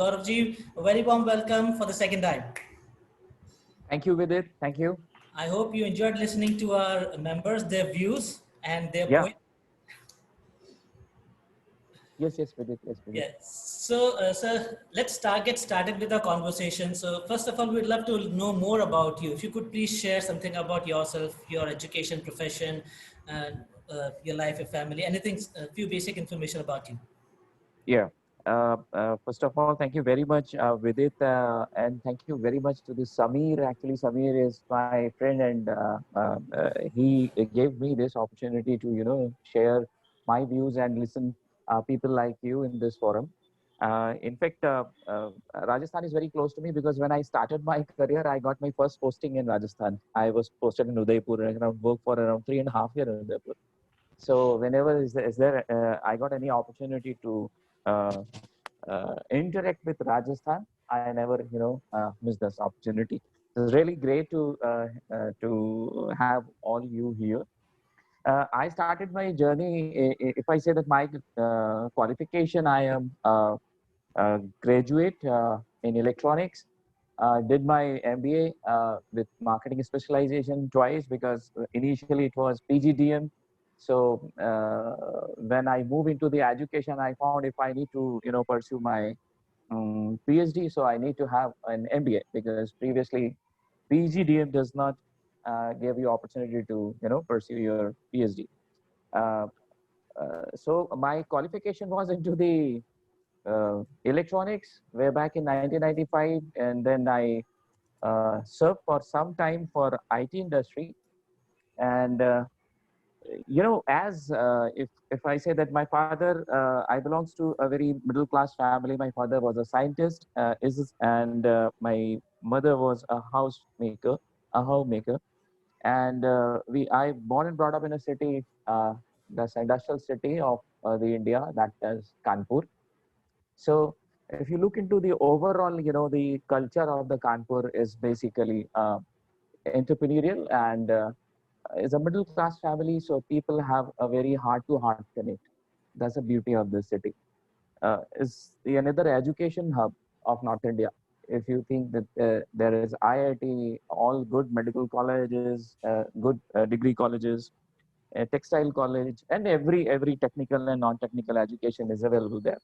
Gauravji, a very warm welcome for the second time. Thank you, Vidit. Thank you. I hope you enjoyed listening to our members, their views, and their Yeah. points. Yes, Vidit. Yes, Vidit. Yes. So, sir, let's get started with our conversation. So, first of all, we'd love to know more about you. If you could please share something about yourself, your education, profession, and your life, your family, anything, a few basic information about you. Yeah. First of all, thank you very much, Vidit, and thank you very much to the Samir. Actually, Samir is my friend, and he gave me this opportunity to, share my views and listen people like you in this forum. In fact, Rajasthan is very close to me because when I started my career, I got my first posting in Rajasthan. I was posted in Udaipur and around worked for around 3.5 years in Udaipur. So whenever I got any opportunity to uh, interact with Rajasthan, I never miss this opportunity. It's really great to have all you here. I started my journey. If I say that my qualification, I am graduate in electronics. Did my MBA with marketing specialization twice because initially it was PGDM. So when I move into the education, I found if I need to pursue my PhD, so I need to have an MBA because previously PGDM does not give you opportunity to pursue your PhD. Uh, so my qualification was into the electronics way back in 1995, and then I served for some time for IT industry. And as if I say that my father, I belongs to a very middle class family. My father was a scientist, and my mother was a housemaker, a homemaker. And I born and brought up in a city, that's industrial city of the India, that is Kanpur. So if you look into the overall, the culture of the Kanpur is basically entrepreneurial, and it's a middle class family. So people have a very heart to heart connect. That's the beauty of this city. It's another education hub of North India. If you think that there is IIT, all good medical colleges, good degree colleges, a textile college, and every technical and non-technical education is available there.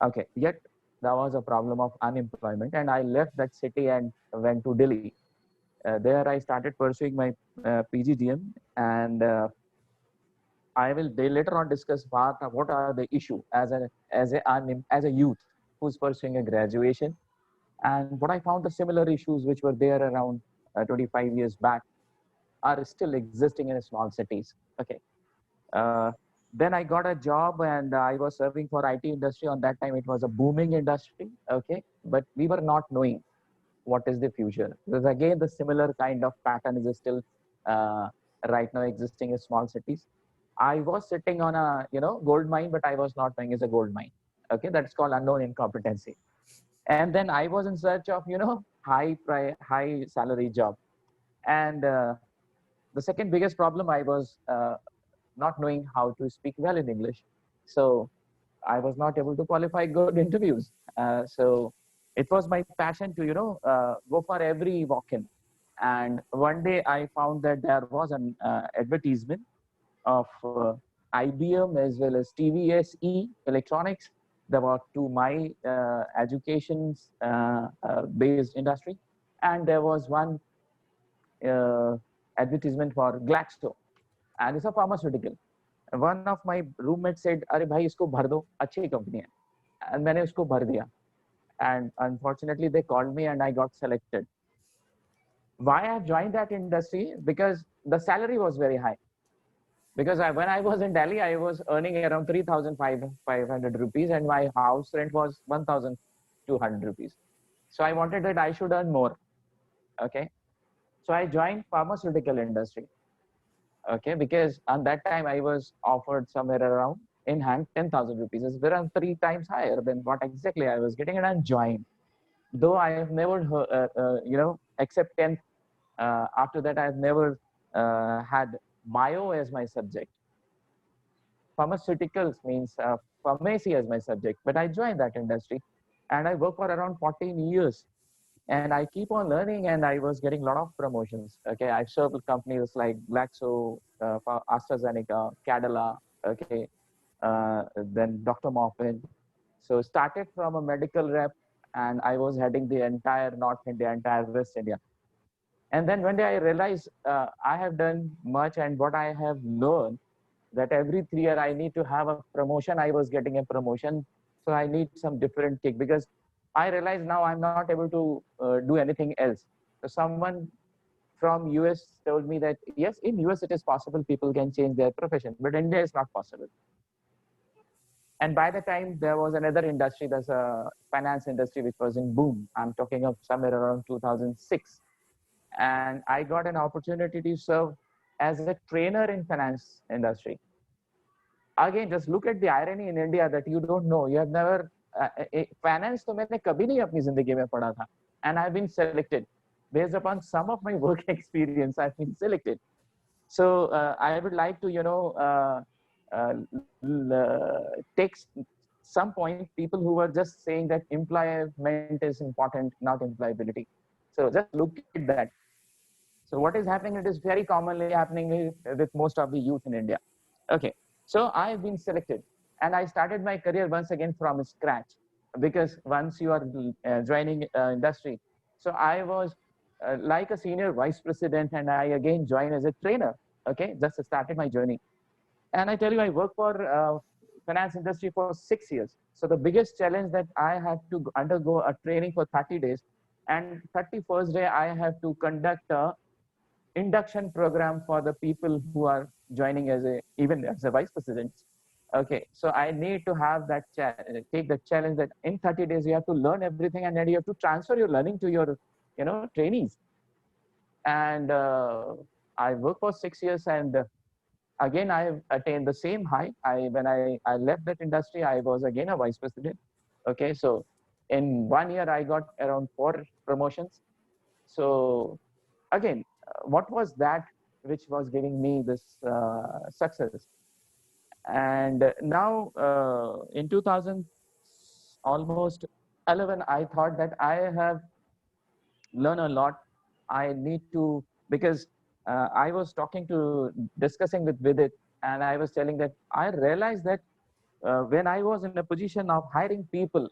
Okay, yet there was a problem of unemployment, and I left that city and went to Delhi. There, I started pursuing my PGDM, and I will later on discuss what are the issue as a youth who's pursuing a graduation, and what I found the similar issues which were there around 25 years back are still existing in small cities. Okay. Uh, then I got a job and I was serving for IT industry. On that time, it was a booming industry. Okay, but we were not knowing what is the future. Because again, the similar kind of pattern is still uh, right now existing in small cities. I was sitting on a gold mine, but I was not knowing it's a gold mine. Okay, that's called unknown incompetency. And then I was in search of high salary job. And the second biggest problem, I was not knowing how to speak well in English. So I was not able to qualify good interviews. So it was my passion to, go for every walk-in. And one day I found that there was an advertisement of IBM as well as TVSE Electronics. They were to my education's based industry. And there was one uh, advertisement for Glaxo, and it's a pharmaceutical. One of my roommates said, "अरे भाई इसको भर दो, अच्छी company है." And मैंने उसको भर दिया. And unfortunately, they called me and I got selected. Why I joined that industry? Because the salary was very high. Because when I was in Delhi, I was earning around 3,500 rupees, and my house rent was 1,200 rupees. So I wanted that I should earn more. Okay. So I joined pharmaceutical industry. Okay, because at that time I was offered somewhere around in hand 10,000 rupees. It's around 3 times higher than what exactly I was getting, and I joined. Though I have never, except 10th. After that, I have never had bio as my subject. Pharmaceuticals means pharmacy as my subject. But I joined that industry, and I worked for around 14 years. And I keep on learning, and I was getting a lot of promotions. Okay, I served with companies like Glaxo, AstraZeneca, Cadila, okay, then Dr. Morphin. So started from a medical rep, and I was heading the entire North India, entire West India. And then one day I realized I have done much, and what I have learned that every 3 years I need to have a promotion. I was getting a promotion, so I need some different kick because I realize now I'm not able to do anything else. So someone from US told me that yes, in US it is possible people can change their profession, but India is not possible. And by the time there was another industry, there's a finance industry which was in boom. I'm talking of somewhere around 2006, and I got an opportunity to serve as a trainer in finance industry. Again, just look at the irony in India that you don't know. You have never finance तो मैंने कभी नहीं अपनी जिंदगी में पढ़ा था, and I've been selected based upon some of my work experience. I've been selected. So I would like to uh, take some point people who were just saying that employment is important, not employability. So just look at that. So what is happening? It is very commonly happening with most of the youth in India. Okay, so I've been selected, and I started my career once again from scratch because once you are joining industry, so I was like a senior vice president, and I again joined as a trainer. Okay, just started my journey, and I tell you, I worked for finance industry for 6 years. So the biggest challenge that I had to undergo a training for 30 days, and 31st day I have to conduct a induction program for the people who are joining as a even as a vice president. Okay, so I need to have that take the challenge that in 30 days you have to learn everything, and then you have to transfer your learning to your trainees. And I worked for 6 years, and again I have attained the same high. I left that industry, I was again a vice president. Okay, so in 1 year I got around 4 promotions. So again, what was that which was giving me this success? And now in 2000 almost 11, I thought that I have learned a lot. I need to, because I was discussing with Vidit, and I was telling that I realized that when I was in a position of hiring people,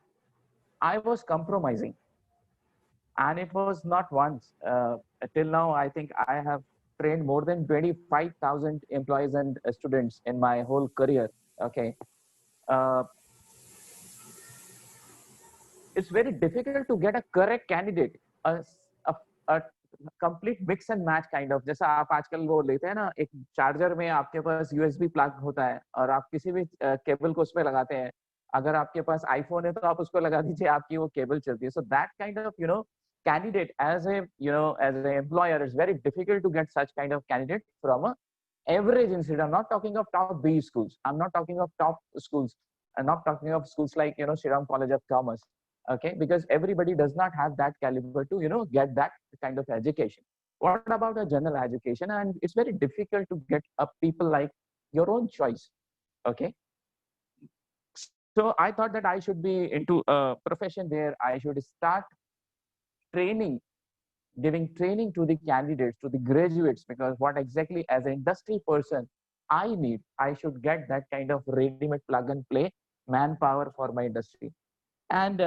I was compromising. And it was not once. Till now, I think I have trained more than 25,000 employees and students in my whole career. Okay. Uh, it's very difficult to get a correct candidate, a, a complete mix and match kind of. जैसा आप आजकल वो लेते हैं ना, एक charger में आपके पास यूएसबी प्लग होता है और आप किसी भी केबल को उसमें लगाते हैं. अगर आपके पास आईफोन है तो आप उसको लगा दीजिए, आपकी वो केबल चलती है. So that kind of candidate as a as an employer, it's very difficult to get such kind of candidate from a average institute. I'm not talking of top B schools. I'm not talking of top schools. I'm not talking of schools like Shriram College of Commerce. Okay, because everybody does not have that caliber to get that kind of education. What about a general education? And it's very difficult to get up people like your own choice. Okay, so I thought that I should be into a profession where I should start training, giving training to the candidates, to the graduates, because what exactly as an industry person I need, I should get that kind of ready-made plug and play manpower for my industry. And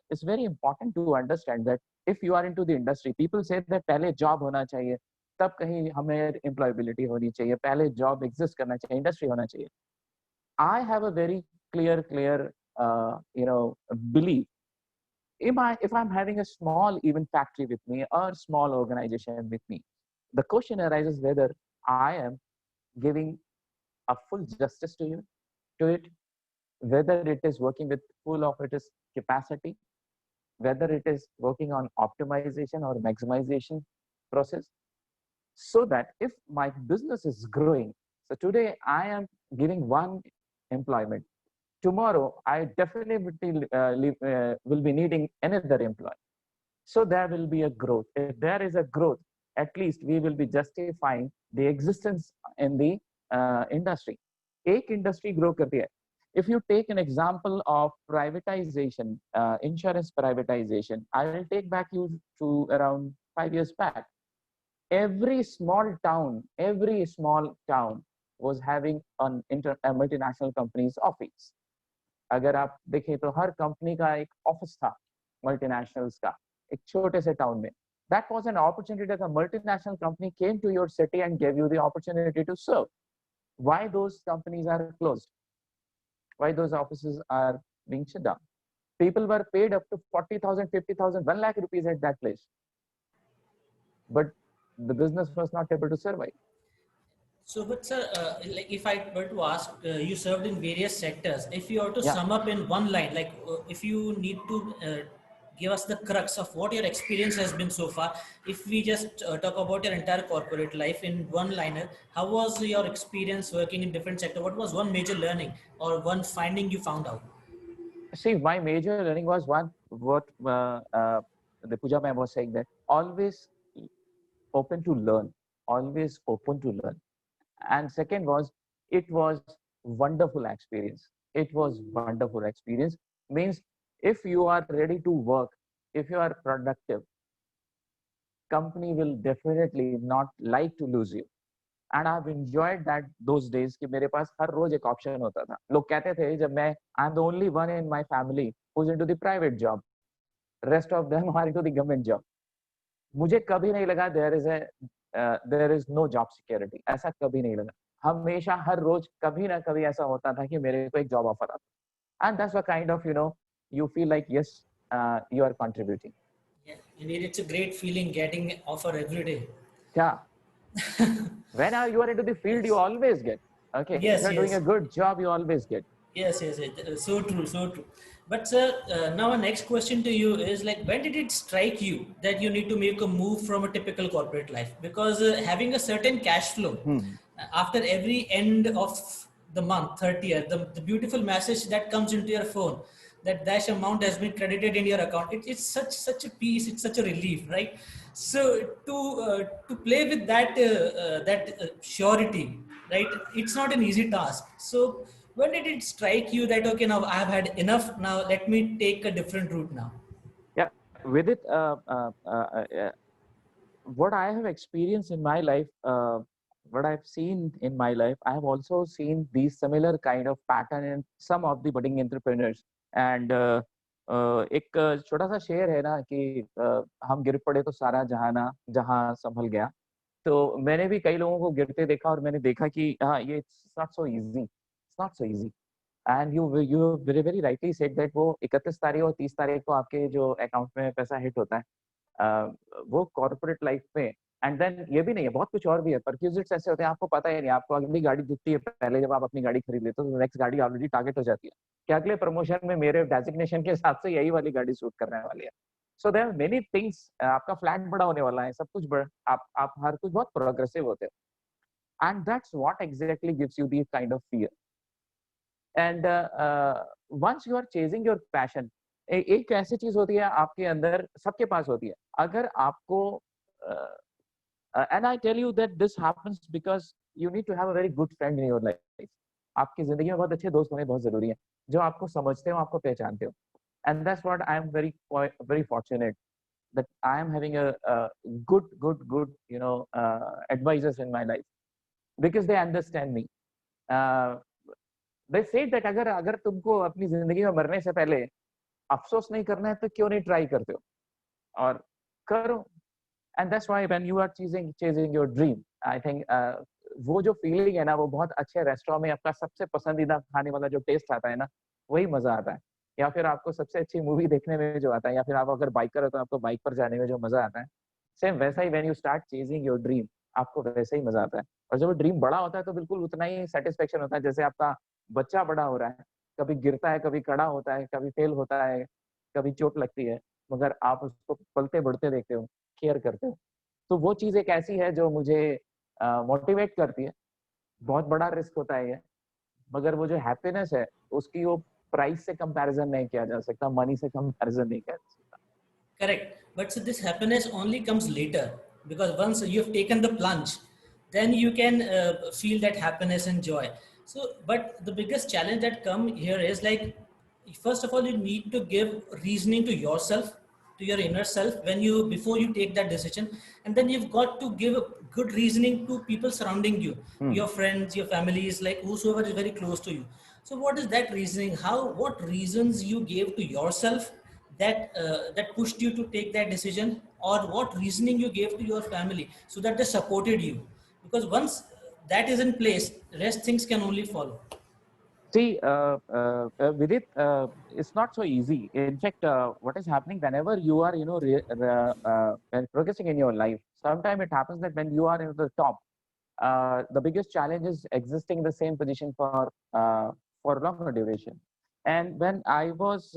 it's very important to understand that if you are into the industry, people say that पहले job होना चाहिए, तब कहीं हमें employability होनी चाहिए, पहले job exist करना चाहिए, industry होना चाहिए. I have a very clear belief. If I'm having a small even factory with me or small organization with me, the question arises whether I am giving a full justice to it, whether it is working with full of its capacity, whether it is working on optimization or maximization process, so that if my business is growing, so today I am giving one employment, tomorrow I definitely will be needing another employee. So there will be a growth. If there is a growth, at least we will be justifying the existence in the industry. एक industry grow करती है. If you take an example of privatization, insurance privatization, I will take back you to around 5 years back. Every small town was having a multinational company's office. अगर आप देखें तो हर company का एक office था multinationals का एक छोटे से टाउन में. That was an opportunity that a multinational company came to your city and gave you the opportunity to serve. Why those companies are closed? Why those offices are being shut down? People were paid up to 40,000, 50,000, 1 lakh rupees at that place. But the business was not able to survive. So, but sir, like if I were to ask, you served in various sectors. If you were to Yeah. sum up in one line, like if you need to give us the crux of what your experience has been so far, if we just talk about your entire corporate life in one liner, how was your experience working in different sector? What was one major learning or one finding you found out? See, my major learning was what the Puja ma'am was saying, that always open to learn, always open to learn. And second was, it was wonderful experience. It was wonderful experience. Means if you are ready to work, if you are productive, company will definitely not like to lose you. And I've enjoyed that those days कि मेरे पास हर रोज एक option होता था. लोग कहते थे जब मैं I'm the only one in my family who's into the private job, rest of them are into the government job. मुझे कभी नहीं लगा there is no job security. ऐसा कभी नहीं लगा. हमेशा हर रोज कभी ना कभी ऐसा होता था कि मेरे को एक जॉब ऑफर आता. And that's a kind of, you feel like, yes, you are contributing. Yeah, indeed, it's a great feeling getting offer every day. Yeah. When you are into the field, you always get. Okay. Yes, if you're doing yes. a good job, you always get. Yes, yes, yes. So true, so true. But sir, now our next question to you is like, when did it strike you that you need to make a move from a typical corporate life? Because having a certain cash flow after every end of the month, 30th, the beautiful message that comes into your phone, that dash amount has been credited in your account. It's such a peace. It's such a relief, right? So to play with that surety, right? It's not an easy task. So when did it strike you that okay, now I've had enough, now let me take a different route now? Yeah, with it, what I have experienced in my life, what I've seen in my life, I have also seen these similar kind of pattern in some of the budding entrepreneurs. And एक छोटा सा शेर है ना कि हम गिर पड़े तो सारा जहां संभल गया. तो मैंने भी कई लोगों को गिरते देखा और मैंने देखा कि हाँ, ये it's not so easy. It's not so easy. And you very rightly said that वो 31 तारीख और 30 तारीख को आपके जो अकाउंट में पैसा हिट होता है, वो कॉर्पोरेट लाइफ में. एंड देन ये भी नहीं है, बहुत कुछ और भी है. परक्यूजिट्स ऐसे होते हैं, आपको पता ही नहीं, आपको अगली गाड़ी दिखती है पहले जब आप अपनी गाड़ी खरीद लेते हो, तो नेक्स्ट गाड़ी ऑलरेडी टारगेट हो जाती है कि अगले प्रमोशन में मेरे डेजिग्नेशन के हिसाब से यही वाली गाड़ी सूट करने वाली है. So there are many things. आपका फ्लैट बड़ा होने वाला है, सब कुछ बड़ा, आप हर कुछ बहुत प्रोग्रेसिव होते हो. And that's what exactly gives you the kind of fear. And once you are chasing your passion, एक ऐसी चीज होती है आपके अंदर, सबके पास होती है. अगर आपको and I tell you that this happens because you need to have a very good friend in your life. आपकी जिंदगी में बहुत अच्छे दोस्त होने बहुत जरूरी है, जो आपको समझते हो, आपको पहचानते हो. And that's what I am very fortunate that I am having a good advisors in my life because they understand me. They say that अगर तुमको अपनी जिंदगी में मरने से पहले अफसोस नहीं करना है तो क्यों नहीं ट्राई करते हो, और करो. And that's why when you are chasing your dream, I think वो जो फीलिंग है ना, वो बहुत अच्छे रेस्टोरेंट में आपका सबसे पसंदीदा खाने वाला जो टेस्ट आता है ना, वही मजा आता है. या फिर आपको सबसे अच्छी मूवी देखने में जो आता है, या फिर आप अगर बाइकर हो तो आपको बाइक पर जाने में जो मजा आता है, सेम वैसा ही when you start chasing your dream, आपको वैसे ही मजा आता है. और जब ड्रीम बड़ा होता है तो बिल्कुल उतना ही सेटिस्फेक्शन होता है. जैसे आपका बच्चा बड़ा हो रहा है, कभी गिरता है, कभी खड़ा होता है, कभी फेल होता है, कभी चोट लगती है, मगर आप उसको पलते बढ़ते देखते हो, केयर करते हो. तो वो चीज एक ऐसी है जो मुझे मोटिवेट करती है. बहुत बड़ा रिस्क होता है ये, मगर वो जो हैप्पीनेस है उसकी वो प्राइस से कंपैरिजन नहीं किया जा सकता, मनी से कंपैरिजन नहीं किया जा सकता. Correct. But so this happiness only comes later, because once you have taken the plunge, then you can feel that happiness and joy. So, but the biggest challenge that come here is like, first of all, you need to give reasoning to yourself, to your inner self, when you before you take that decision, and then you've got to give a good reasoning to people surrounding you, Hmm. your friends, your families, like whosoever is very close to you. So, what is that reasoning? What reasons you gave to yourself that pushed you to take that decision, or what reasoning you gave to your family so that they supported you? Because once that is in place, rest things can only follow. See, Vidit, it's not so easy. In fact, what is happening whenever you are, when progressing in your life, sometimes it happens that when you are in the top, the biggest challenge is existing in the same position for longer duration. And when I was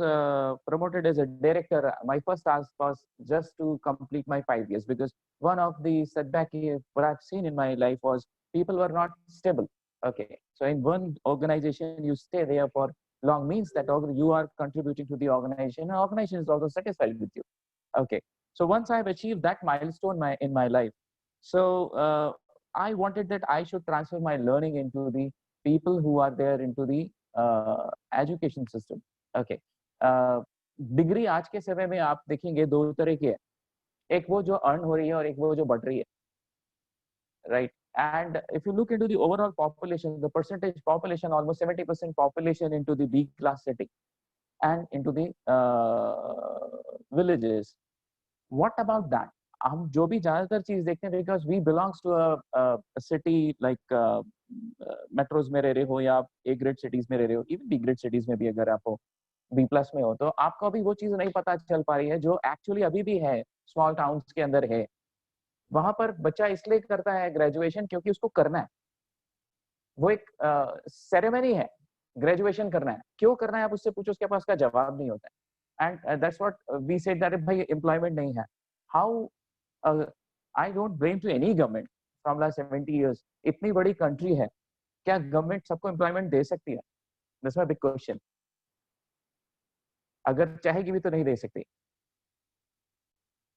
promoted as a director, my first task was just to complete my 5 years, because one of the setback what I've seen in my life was people were not stable. Okay, so in one organization you stay there for long means that you are contributing to the organization, and organization is also satisfied with you. Okay, so once I've achieved that milestone in my life, so I wanted that I should transfer my learning into the people who are there into the education system. Okay, degree आज के समय में आप देखेंगे दो तरह की है, एक वो जो अर्न हो रही है और एक वो जो बढ़ रही है, right? And if you look into the overall population, the percentage population, almost 70% population into the B class city and into the villages. What about that? हम जो भी ज्यादातर चीज देखते हैं, because we belongs to a city like metros में रह रहे हो या आप ए ग्रेड सिटीज में रह रहे हो, इवन बी ग्रेड सिटीज में भी अगर आप हो, बी प्लस में हो, तो आपको अभी वो चीज नहीं पता चल पा रही है जो एक्चुअली अभी भी है स्मॉल टाउन्स के अंदर है। वहां पर बच्चा इसलिए करता है ग्रेजुएशन क्योंकि उसको करना है, वो एक सेरेमनी है, ग्रेजुएशन करना है, क्यों करना है आप उससे पूछो, उसके पास उसका जवाब नहीं होता है। And that's what we said that भाई एम्प्लॉयमेंट नहीं है। How I don't blame to any government from last 70 years, इतनी बड़ी कंट्री है, क्या गवर्नमेंट सबको एम्प्लॉयमेंट दे सकती है? That's my big question. अगर चाहेगी भी तो नहीं दे सकती।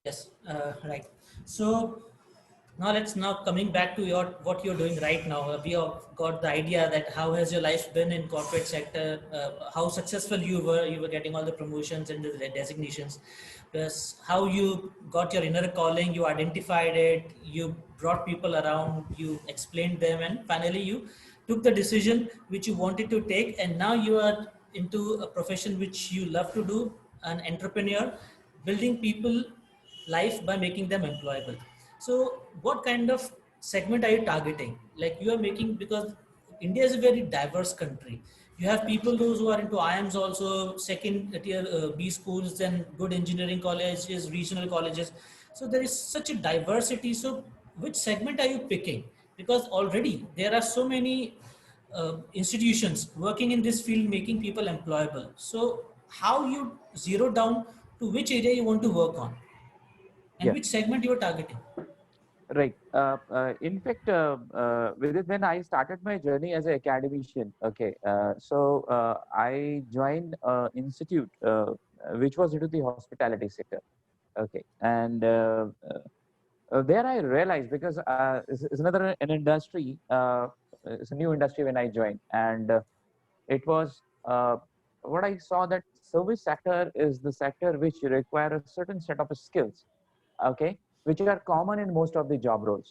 Yes, right. So now let's now coming back to your what you're doing right now. We have got the idea that how has your life been in corporate sector, how successful you were getting all the promotions and the designations, plus how you got your inner calling, you identified it, you brought people around, you explained them, and finally you took the decision which you wanted to take, and now you are into a profession which you love to do, an entrepreneur, building people life by making them employable. So, what kind of segment are you targeting? Like you are making, because India is a very diverse country. You have people those who are into IIMs also, second tier B schools, then good engineering colleges, regional colleges. So there is such a diversity. So which segment are you picking? Because already there are so many institutions working in this field, making people employable. So how you zero down to which area you want to work on? And Yeah. which segment you are targeting? Right. In fact, with it, when I started my journey as an academician, okay, I joined institute which was into the hospitality sector. Okay, and there I realized, because it's another an industry, it's a new industry when I joined, and it was what I saw that service sector is the sector which require a certain set of skills, okay, which are common in most of the job roles.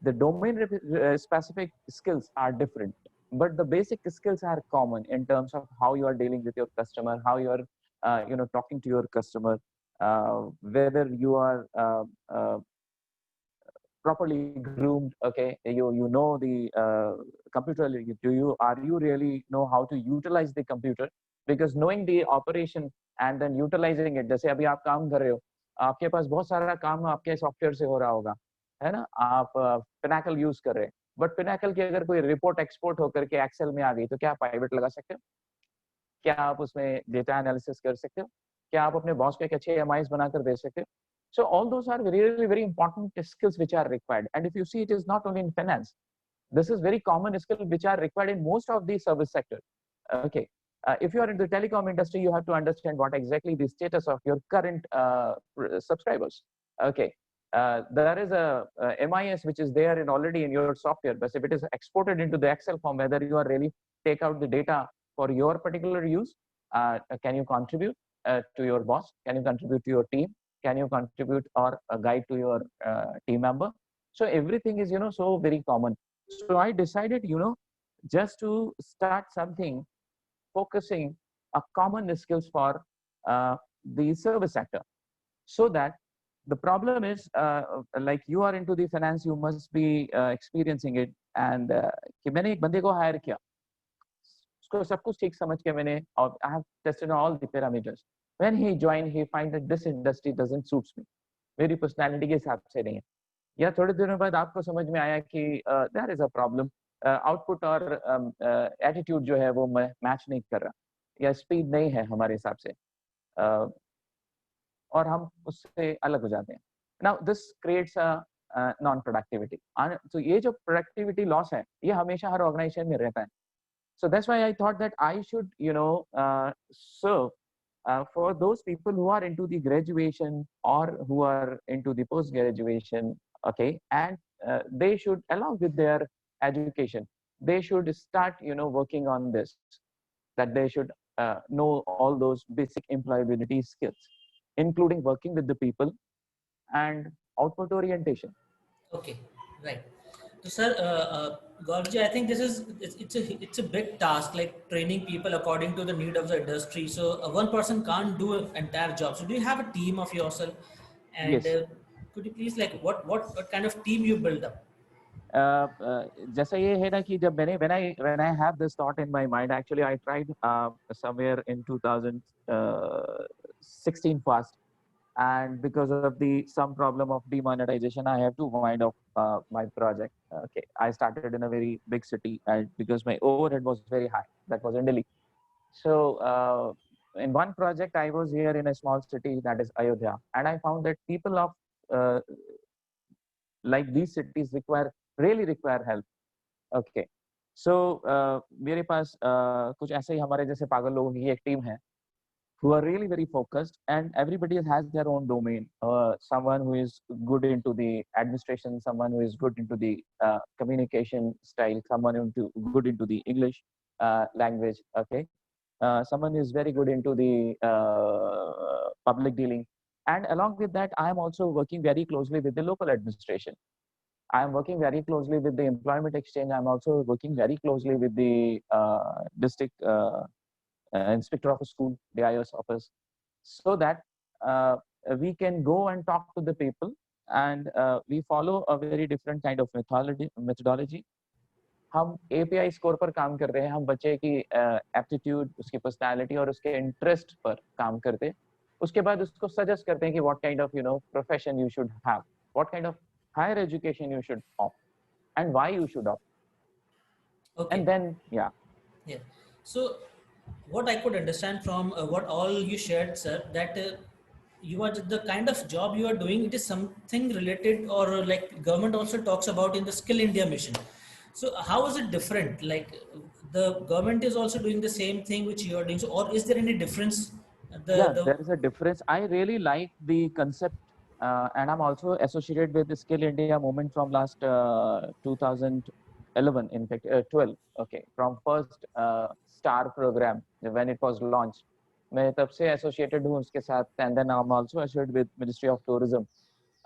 The domain specific skills are different, but the basic skills are common in terms of how you are dealing with your customer, how you are talking to your customer, whether you are properly groomed. Okay, you know the computer. Do you are you really know how to utilize the computer? Because knowing the operation and then utilizing it, जैसे अभी आप काम कर रहे हो, आपके पास बहुत सारा काम आपके सॉफ्टवेयर से हो रहा होगा, है ना? आप पिनाकल यूज कर रहे हैं, बट पिनाकल की अगर कोई रिपोर्ट एक्सपोर्ट होकर के एक्सेल में आ गई, तो क्या आप प्राइवेट लगा सकते हो? क्या आप उसमें डेटा एनालिसिस कर सकते हो? क्या आप अपने बॉस को एक अच्छे एमआईएस बनाकर दे सकते हो? So all those are really very important skills which are required. And if you see, it is not only in finance. This is very common skill which are required in most of the service sector. Okay. If you are in the telecom industry, you have to understand what exactly the status of your current subscribers. Okay. there is a MIS which is there in already in your software, but if it is exported into the Excel form, whether you are really take out the data for your particular use, can you contribute to your boss? Can you contribute to your team? Can you contribute or guide to your team member? So everything is, so very common. So I decided, just to start something focusing a common skills for the service sector, so that the problem is like you are into the finance, you must be experiencing it. And कि मैंने एक बंदे को hire किया, उसको सब कुछ ठीक समझ के मैंने, और I have tested all the parameters. When he joined, he find that this industry doesn't suits me. मेरी personality के हिसाब से नहीं है. या थोड़े दिनों बाद आपको समझ में आया कि there is a problem, output और एटीट्यूड जो है वो मैच नहीं कर रहा, या स्पीड नहीं है हमारे हिसाब से, और हम उससे अलग हो जाते हैं. Now this creates a non productivity. तो ये जो प्रोडक्टिविटी लॉस है, ये हमेशा हर ऑर्गेनाइजेशन में रहता है. So that's why I thought that I should, serve for those people who are into the graduation or who are into the post graduation, okay, and they should, along with their education, they should start, working on this, that they should know all those basic employability skills, including working with the people and output orientation. Okay, right. So, sir, Gaurav, I think this is it's a big task, like training people according to the need of the industry. So, one person can't do an entire job. So, do you have a team of yourself? And Yes. could you please, like, what kind of team you build up? जैसा ये है ना कि जब मैंने when I have this thought in my mind, actually I tried somewhere in 2016 first, and because of the some problem of demonetization, I have to wind up my project. Okay, I started in a very big city, and because my overhead was very high, that was in Delhi. So in one project, I was here in a small city, that is Ayodhya, and I found that people of uh, like these cities really require help. Okay, so मेरे पास कुछ ऐसे ही हमारे जैसे पागल लोगों की एक team है, who are really very focused, and everybody has their own domain. Someone who is good into the administration, someone who is good into the communication style, someone good into the English language. Okay, someone is very good into the public dealing, and along with that, I am also working very closely with the local administration. I am working very closely with the employment exchange. I'm also working very closely with the district inspector of a school, the IOS office, so that we can go and talk to the people, and we follow a very different kind of methodology. हम API score पर काम कर रहे हैं, हम बच्चे की aptitude, उसकी पर्सनालिटी और उसके इंटरेस्ट पर काम करते हैं. उसके बाद उसको सजेस्ट करते हैं कि what kind of profession you should have, what kind of higher education you should opt, and why you should opt. Okay. And then, yeah. So, what I could understand from what all you shared, sir, that you are the kind of job you are doing, it is something related, or like government also talks about in the Skill India mission. So, how is it different? Like the government is also doing the same thing which you are doing. So, or is there any difference? There is a difference. I really like the concept, and I'm also associated with the Skill India movement from last 2011, in fact, 12. Okay, from first STAR program when it was launched. मैं तब से associated हूँ उसके साथ, and then I'm also associated with Ministry of Tourism.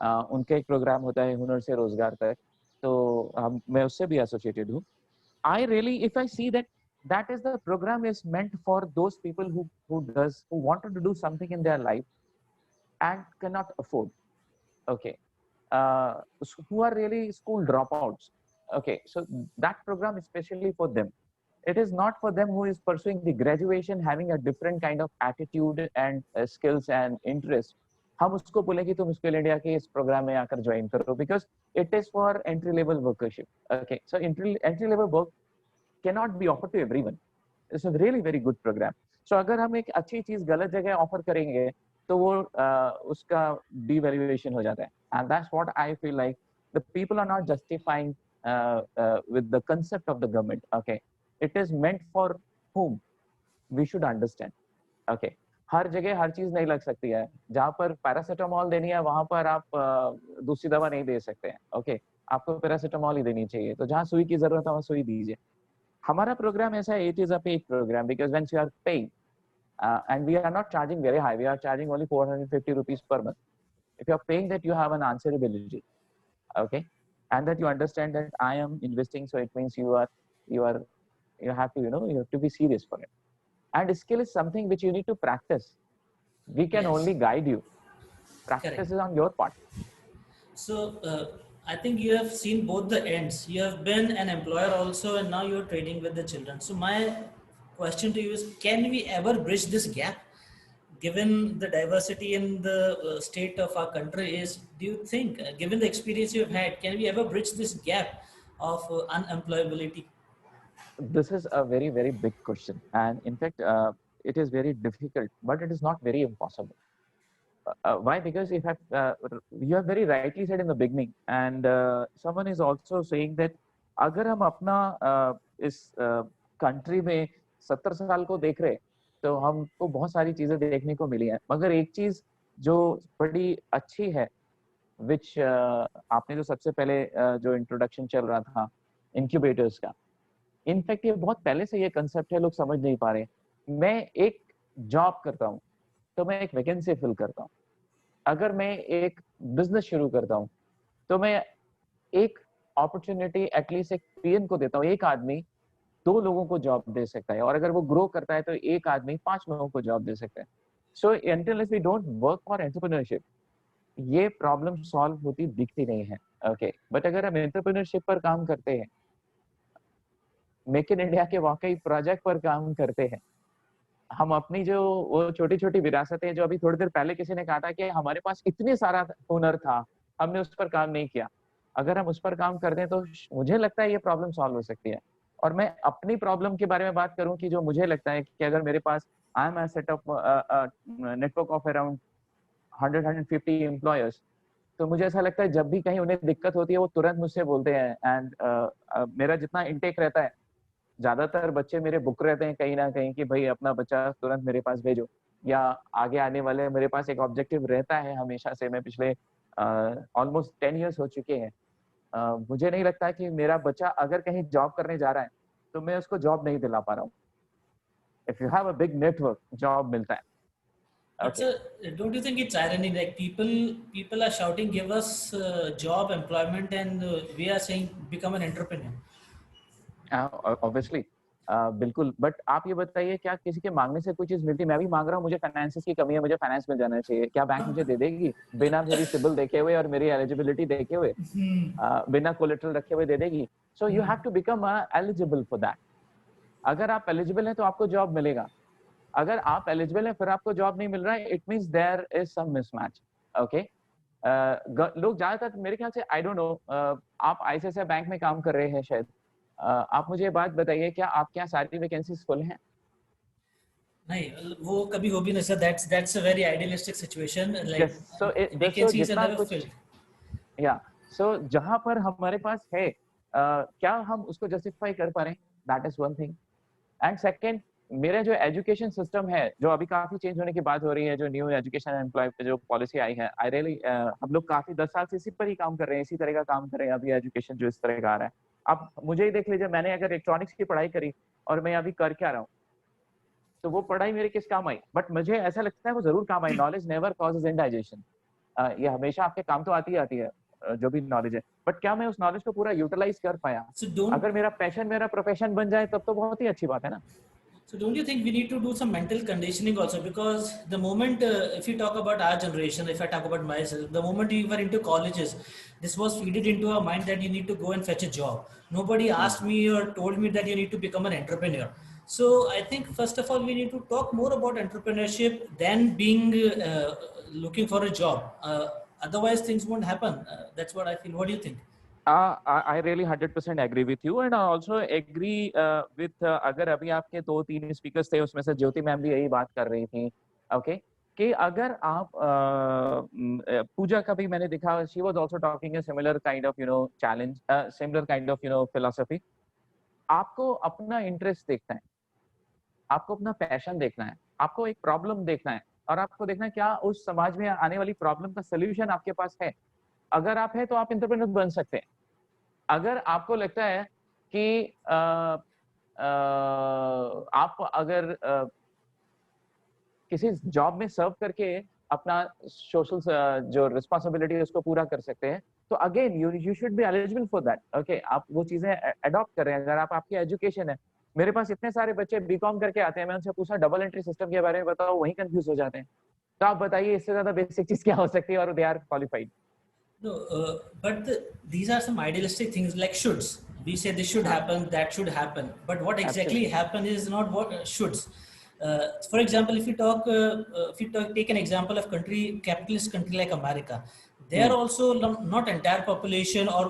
उनका एक programme होता है हुनर से रोजगार तक, तो मैं उससे भी associated हूँ. I really, if I see that is the program is meant for those people who wanted to do something in their life and cannot afford. Okay, who are really school dropouts. Okay, so that program is especially for them. It is not for them who is pursuing the graduation, having a different kind of attitude and skills and interest. हम उसको बोले कि तुम skill India के इस programme में आकर join करो, because it is for entry level workership. Okay, so entry level work cannot be offered to everyone. It's a really very good program. So अगर हम एक अच्छी चीज गलत जगह ऑफर करेंगे तो वो उसका devaluation हो जाता है. And that's what I feel like the people are not justifying with the concept of the government. Okay, it is meant for whom we should understand. Okay, हर जगह हर चीज नहीं लग सकती है। जहाँ पर पैरासिटामोल देनी है वहां पर आप दूसरी दवा नहीं दे सकते हैं। ओके, आपको पैरासिटामोल ही देनी चाहिए। तो जहाँ सुई की जरूरत है वहाँ सुई दीजिए। हमारा प्रोग्राम ऐसा है, it is a paid program because when you are paying and we are not charging very high, we are charging only 450 rupees per month. If you are paying that, you have an answerability, okay, and that you understand that I am investing, so it means you have to, you have to be serious for it. And skill is something which you need to practice. We can Yes, only guide you. correct. Practice is on your part. So I think you have seen both the ends. You have been an employer also, and now you're trading with the children. So my question to you is: can we ever bridge this gap? Given the diversity in the state of our country is, do you think, given the experience you've had, can we ever bridge this gap of unemployability? This is a very, very big question, and in fact, it is very difficult, but it is not very impossible. Why? Because if you have very rightly said in the beginning, and someone is also saying that अगर हम अपना इस country में 70 साल को देख रहे, तो हमको बहुत सारी चीजें देखने को मिली हैं, मगर एक चीज जो बड़ी अच्छी है, विच आपने जो सबसे पहले जो इंट्रोडक्शन चल रहा था इंक्यूबेटर्स का, इनफैक्ट ये बहुत पहले से ये कंसेप्ट है, लोग समझ नहीं पा रहे। मैं एक जॉब करता हूँ तो मैं एक वैकेंसी फिल करता हूँ। अगर मैं एक बिजनेस शुरू करता हूँ तो मैं एक अपॉर्चुनिटी एटलीस्ट एक पीएन को देता हूँ। एक आदमी 2 लोगों को जॉब दे सकता है, और अगर वो ग्रो करता है तो एक आदमी 5 लोगों को जॉब दे सकता है। So until we don't work for entrepreneurship, ये प्रॉब्लम सॉल्व होती दिखती नहीं है। ओके, बट अगर हम एंटरप्रेन्योरशिप पर काम करते हैं, मेक इन इंडिया के वाकई प्रोजेक्ट पर काम करते हैं, हम अपनी जो वो छोटी-छोटी विरासतें, जो अभी थोड़ी देर पहले किसी ने कहा था कि हमारे पास इतनी सारा हुनर था, हमने उस पर काम नहीं किया। अगर हम उस पर काम कर दें तो मुझे लगता है ये प्रॉब्लम सॉल्व हो सकती है। और मैं अपनी प्रॉब्लम के बारे में बात करूँ कि जो मुझे लगता है कि अगर मेरे पास I am a set of network of around 100-150 employers, तो मुझे ऐसा लगता है जब भी कहीं उन्हें दिक्कत होती है वो तुरंत मुझसे बोलते हैं। एंड मेरा जितना इनटेक रहता है, ज्यादातर बच्चे मेरे बुक रहते हैं कहीं ना कहीं कि भाई अपना बच्चा तुरंत मेरे पास भेजो, या आगे आने वाले मेरे पास एक ऑब्जेक्टिव रहता है हमेशा से। मैं पिछले ऑलमोस्ट 10 इयर्स हो चुके हैं, मुझे नहीं लगता कि मेरा बच्चा अगर कहीं जॉब करने जा रहा है तो मैं उसको जॉब नहीं दिला पा रहा हूँ। If you have a big network, job मिलता है। It's okay, a, don't you think it's irony, like people are shouting, give us job employment, and we are saying become an entrepreneur. Obviously, बिल्कुल। But आप ये बताइए, क्या किसी के मांगने से कोई चीज मिलती है? मैं भी मांग रहा हूँ, मुझे फाइनेंसिस की कमी है, मुझे फाइनेंस मिल जाना चाहिए, क्या बैंक मुझे दे देगी बिना मेरी सिबिल देखे हुए और मेरी एलिजिबिलिटी देखे हुए? बिना कोलेटरल रखे हुए दे देगी? So you have to become eligible for that. अगर आप एलिजिबल हैं तो आपको जॉब मिलेगा। अगर आप एलिजिबल हैं फिर आपको जॉब नहीं मिल रहा है, it means there is some mismatch. Okay, लोग ज्यादातर मेरे ख्याल से, आई डोंट नो, आप आईसीआईसीआई बैंक में काम कर रहे हैं शायद। आप मुझे ये बात बताइए, क्या आपके यहाँ सारी वैकेंसीज फुल हैं? नहीं, वो कभी हो भी नहीं सकता। That's a very idealistic situation. Like yes, so so vacancies are जितना never कुछ, filled. या सो जहां पर हमारे पास है, क्या हम उसको जस्टिफाई कर पा रहे हैं? That is one thing. And second, मेरा जो एजुकेशन सिस्टम है, जो अभी काफी चेंज होने की बात हो रही है, जो न्यू एजुकेशन एम्प्लॉय पे जो पॉलिसी आई है, आई रियली, हम लोग काफी 10 साल से इसी पर ही काम कर रहे हैं, इसी तरह का काम कर रहे हैं। अभी एजुकेशन जो इस तरह का आ रहा है, अब मुझे ही देख लीजिए, मैंने अगर इलेक्ट्रॉनिक्स की पढ़ाई करी और मैं अभी कर क्या रहा हूँ, तो वो पढ़ाई मेरे किस काम आई? बट मुझे ऐसा लगता है वो जरूर काम आई। Knowledge never causes indigestion. ये हमेशा आपके काम तो आती ही आती है, जो भी नॉलेज है। बट क्या मैं उस नॉलेज को पूरा यूटिलाइज कर पाया? So don't अगर मेरा पैशन मेरा प्रोफेशन बन जाए तब तो बहुत ही अच्छी बात है ना। So don't you think we need to do some mental conditioning also? Because the moment, if you talk about our generation, if I talk about myself, the moment we were into colleges, this was feeded into our mind that you need to go and fetch a job. Nobody asked me or told me that you need to become an entrepreneur. So I think first of all, we need to talk more about entrepreneurship than being looking for a job. Otherwise, things won't happen. That's what I feel. What do you think? I really 100% agree with you, and I also agree with, अगर अभी आपके 2-3 speakers थे उसमें से ज्योति ma'am भी यही बात कर रही थी। ओके, कि अगर आप पूजा का भी मैंने देखा, she was also talking a similar kind of challenge, similar kind of philosophy. आपको अपना इंटरेस्ट देखना है, आपको अपना पैशन देखना है, आपको एक प्रॉब्लम देखना है और आपको देखना है क्या उस समाज में आने वाली प्रॉब्लम का सोल्यूशन आपके पास है। अगर आप है तो आप एंटरप्रेन्योर बन सकते हैं। अगर आपको लगता है कि आप अगर किसी जॉब में सर्व करके अपना सोशल जो रिस्पांसिबिलिटी है उसको पूरा कर सकते हैं, तो again you should be eligible for that. Okay, आप वो चीजें अडॉप्ट कर रहे हैं। अगर आप आपकी एजुकेशन है, मेरे पास इतने सारे बच्चे बीकॉम करके आते हैं, मैं उनसे पूछा डबल एंट्री सिस्टम के बारे में बताओ, वही कंफ्यूज हो जाते हैं। तो आप बताइए इससे ज्यादा बेसिक चीज क्या हो सकती है और they are qualified. No, these are some idealistic things like shoulds. We say this should हाँ, happen, that should happen, but what exactly absolutely. happen is not what shoulds. For example, if you take an example of capitalist country like America, there hmm, also not entire population or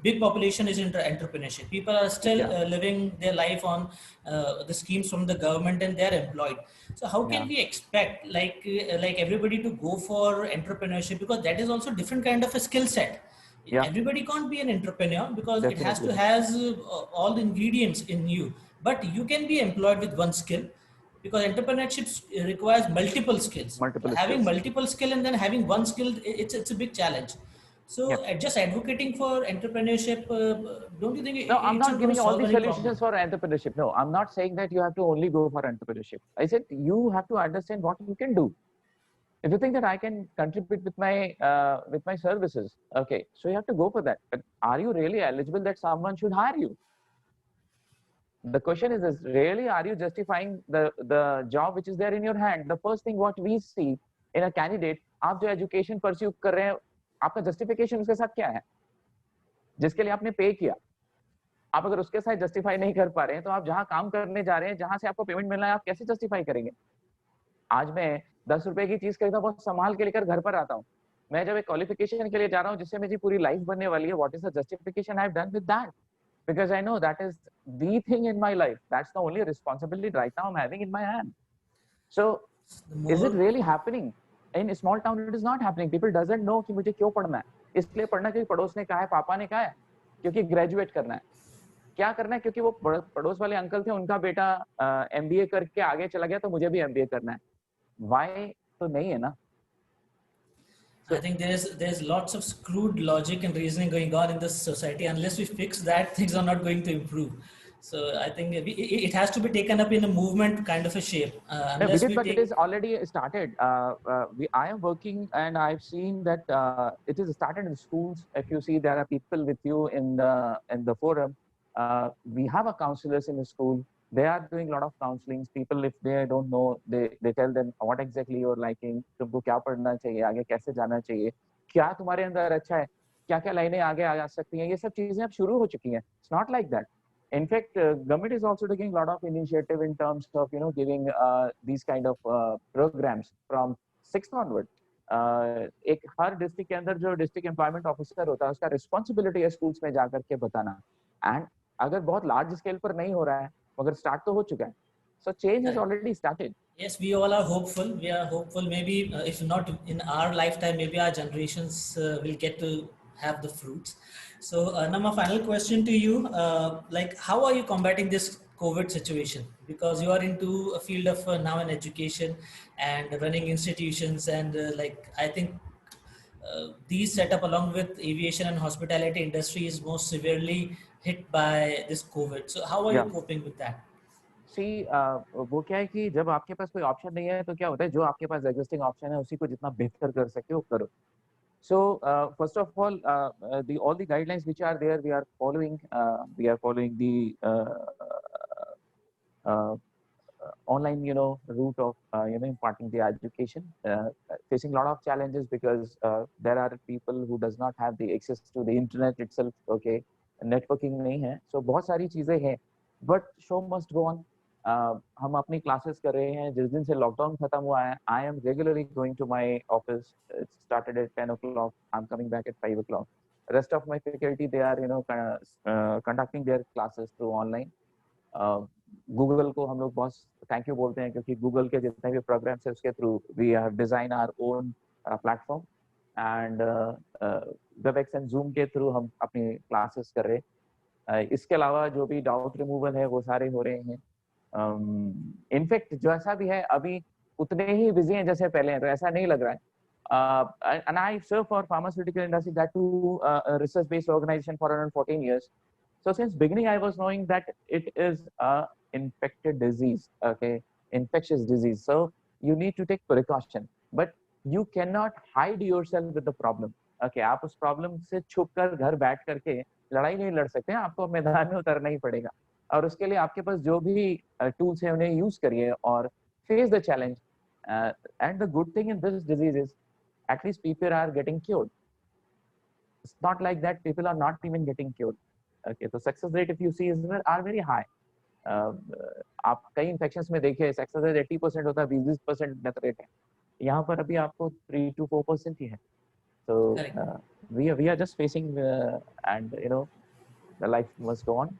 big population is into entrepreneurship. People are still या living their life on the schemes from the government and they are employed. So how या can we expect like everybody to go for entrepreneurship, because that is also different kind of a skill set. या Everybody can't be an entrepreneur because it has definitely to has all the ingredients in you, but you can be employed with one skill, because entrepreneurship requires multiple skills. Multiple Having skills. multiple skill and then having one skill, it's a big challenge. So just advocating for entrepreneurship, don't you think No, I'm it's not not going giving to all solve the any solutions problem? for entrepreneurship. No, I'm not saying that you have to only go for entrepreneurship. I said you have to understand what you can do. If you think that I can contribute with my services, okay, so you have to go for that. But are you really eligible that someone should hire you? The question is really, are you justifying the job which is there in your hand? The first thing what we see in a candidate, आप जो education pursue कर रहे हैं, आपका justification उसके साथ क्या है? जिसके लिए आपने पे किया, आप अगर उसके साथ जस्टिफाई नहीं कर पा रहे हैं, तो आप जहाँ काम करने जा रहे हैं, जहाँ से आपको पेमेंट मिलना है, आप कैसे जस्टिफाई करेंगे? आज मैं 10 रुपए की चीज खरीदता हूँ, बहुत संभाल के लेकर घर पर आता हूँ। मैं जब एक क्वालिफिकेशन के लिए जा रहा हूँ, जिससे मेरी पूरी लाइफ बनने वाली है, what is the justification I have done with that? Because I know that is the thing in my life. That's the only responsibility right now I'm having in my hand. So, The is it more really happening? In a small town, it is not happening. People doesn't know कि मुझे क्यों पढ़ना है। इसलिए पढ़ना क्योंकि पड़ोस ने कहा है, पापा ने कहा है, क्योंकि ग्रेजुएट करना है। क्या करना है? क्योंकि वो पड़ोस वाले अंकल थे, उनका बेटा एमबीए करके आगे चला गया, तो मुझे भी एमबीए करना है। Why? तो नहीं है ना। I So think there's lots of screwed logic and reasoning going on in this society. Unless we fix that, things are not going to improve. So I think it has to be taken up in a movement kind of a shape. no, we Unless did, we but it take is already started. I am working, and I've seen that it is started in schools. If you see, there are people with you in the forum. We have a counselors in the school. They are doing a lot of counselings. People, if they don't know, they tell them what exactly you're liking. तुमको क्या पढ़ना चाहिए, आगे कैसे जाना चाहिए, क्या तुम्हारे अंदर अच्छा है, क्या क्या लाइनें आगे आ सकती हैं, ये सब चीजें अब शुरू हो चुकी हैं. It's not like that. In fact, government is also taking a lot of initiative in terms of giving these kind of programs from sixth onward. एक हर डिस्ट्रिक्ट के अंदर जो डिस्ट्रिक्ट एम्प्लॉयमेंट ऑफिसर होता है, उसका रिस्पॉन्सिबिलिटी है स्कूल्स में जाकर के बताना. एंड अगर बहुत लार्ज स्केल पर नहीं हो रहा है, मगर स्टार्ट तो हो चुका है. So change is correct. Already started. Yes, we all are hopeful. We are hopeful. Maybe if not in our lifetime, maybe our generations will get to have the fruits. So now my final question to you, like how are you combating this COVID situation? Because you are into a field of now in education and running institutions, and like I think these setup along with aviation and hospitality industry is most severely hit by this COVID. So how are you या coping with that? सी वो क्या है कि जब आपके पास कोई option नहीं है, तो क्या होता है, जो आपके पास एग्जिस्टिंग ऑप्शन है उसी को जितना बेहतर कर सकते हो करो. So first of all, the all the guidelines which are there, we are following. We are following the uh, online, route of imparting the education. Facing a lot of challenges because there are people who does not have the access to the internet itself. Okay, networking नहीं है, so बहुत सारी चीजें हैं. But show must go on. हम अपनी classes कर रहे हैं. जिस दिन से लॉकडाउन खत्म हुआ है, I am regularly going to my office. It started at 10 o'clock. I'm coming back at 5 o'clock. Rest of my faculty, they are conducting their classes through online. Google को हम लोग बहुत थैंक यू बोलते हैं, क्योंकि गूगल के जितने भी प्रोग्राम्स है उसके through we have design our own platform. And WebEx and Zoom के थ्रू हम अपनी क्लासेस कर रहे हैं. इसके अलावा जो भी डाउट रिमूवल है वो सारे हो रहे हैं. इनफैक्ट जैसा भी है, अभी उतने ही बिजी हैं जैसे पहले हैं, तो ऐसा नहीं लग रहा है. And I serve for pharmaceutical industry, that too a research-based organization, for around 14 years. So since beginning, I was knowing that it is a infected disease, okay, infectious disease. So you need to take precaution, but you cannot hide yourself with the problem. Okay, आप उस problem से छुप कर घर बैठ करके लड़ाई नहीं लड़ सकते हैं, आपको मैदान में उतरना ही पड़ेगा. और उसके लिए आपके पास जो भी tools हैं उन्हें use करिए और face the challenge. And the good thing in this disease is, at least people are getting cured. It's not like that people are not even getting cured. Okay, so success rate, if you see, are very high. आप कई infections में देखिए success rate 80% होता है, 20% death rate है. यहाँ पर अभी आपको 3 to 4% ही है. So we are just facing and the life must go on.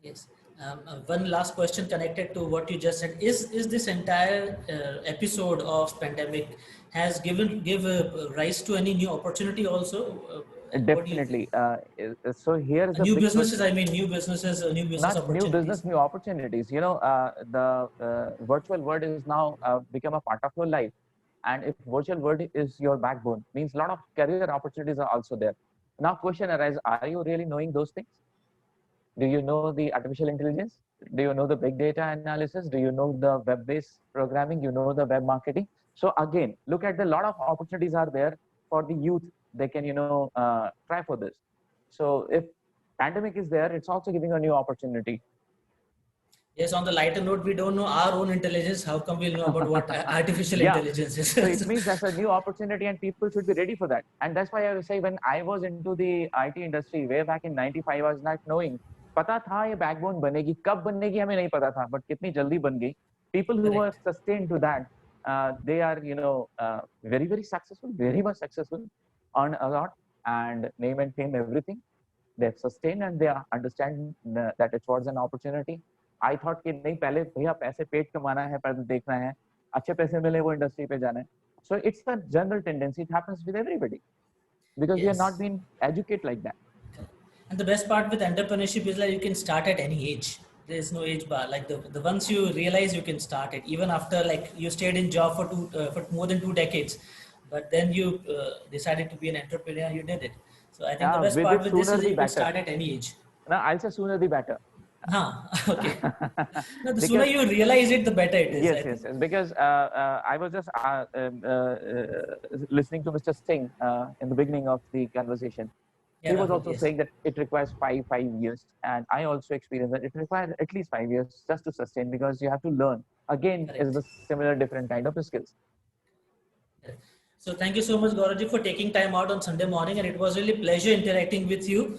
Yes. One last question connected to what you just said. Is this entire episode of pandemic has give rise to any new opportunity also? Definitely. So here is new big businesses. question. I mean, new businesses, new business Not opportunities. New business, new opportunities. The virtual world is now become a part of your life, and if virtual world is your backbone, means a lot of career opportunities are also there. Now, question arises: are you really knowing those things? Do you know the artificial intelligence? Do you know the big data analysis? Do you know the web-based programming? You know the web marketing? So again, look at the lot of opportunities are there for the youth. They can, try for this. So if pandemic is there, it's also giving a new opportunity. Yes, on the lighter note, we don't know our own intelligence. How come we'll know about what artificial Yeah. intelligence is? So it means that's a new opportunity and people should be ready for that. And that's why I would say when I was into the IT industry way back in 95, I was not knowing. पता था ये backbone बनेगी, कब बनेगी हमें नहीं पता था, but कितनी जल्दी बन गई. People who were sustained to that, they are, very, very successful, very much successful, earn a lot and name and fame, everything. They have sustained and they understand that it was an opportunity. I thought कि नहीं पहले भैया पैसे पेट कमाना है, पर देखना है, अच्छे पैसे मिले वो इंडस्ट्री पे जाना है. So it's a general tendency. It happens with everybody because we are not being educated like that. And the best part with entrepreneurship is like you can start at any age. There is no age bar. Like the once you realize you can start it, even after like you stayed in job for more than 2 decades, but then you decided to be an entrepreneur, you did it. So I think the best part with this is you can start at any age. No, I'll say sooner the better. Okay. No, the sooner you realize it, the better it is. Yes. Because I was just listening to Mr. Singh in the beginning of the conversation. He was also saying that it requires five years, and I also experienced that it requires at least 5 years just to sustain because you have to learn. Again, is a similar different kind of skills. So thank you so much, Gaurav ji, for taking time out on Sunday morning, and it was really a pleasure interacting with you.